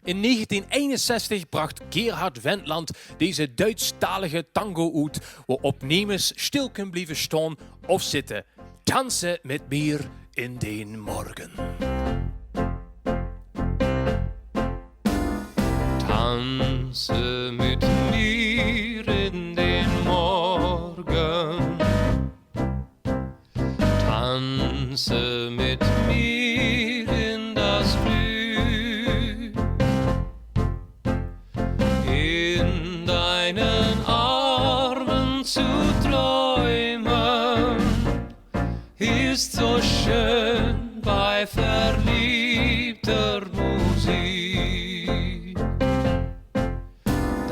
In 1961 bracht Gerhard Wendland deze Duitsstalige tango uit, waarop nemens stil kunnen blijven staan of zitten. Tanzen met mir in den Morgen. Tanze mit mir in den Morgen. Tanze mit mir in das Glück. In deinen Armen zu träumen ist so schön bei verliebter Musik.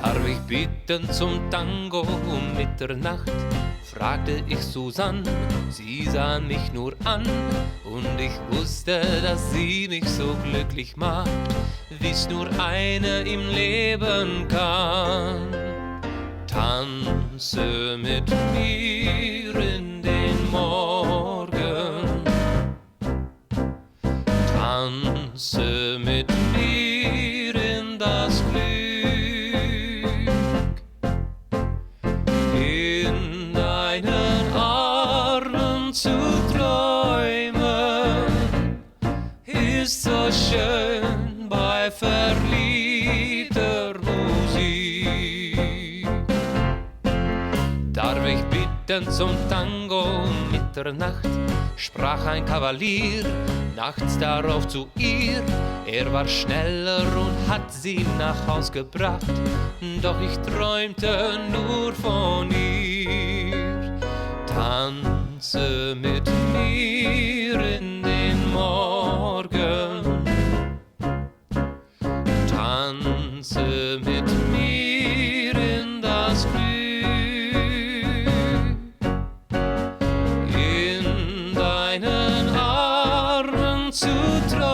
Darf ich bitten zum Tango um Mitternacht? Fragte ich Susanne, sie sah mich nur an und ich wusste, dass sie mich so glücklich macht, wie's nur eine im Leben kann. Tanze mit mir in den Morgen. Tanze mit mir in das Glück. In deinen Armen zu träumen ist so schön bei verliebter Musik. Darf ich bitten zum Tango um Mitternacht? Sprach ein Kavalier nachts darauf zu ihr. Er war schneller und hat sie nach Haus gebracht, doch ich träumte nur von ihr. Tanze mit mir in den Morgen. Tanze mit mir in das Glück. In deinen Armen zu träumen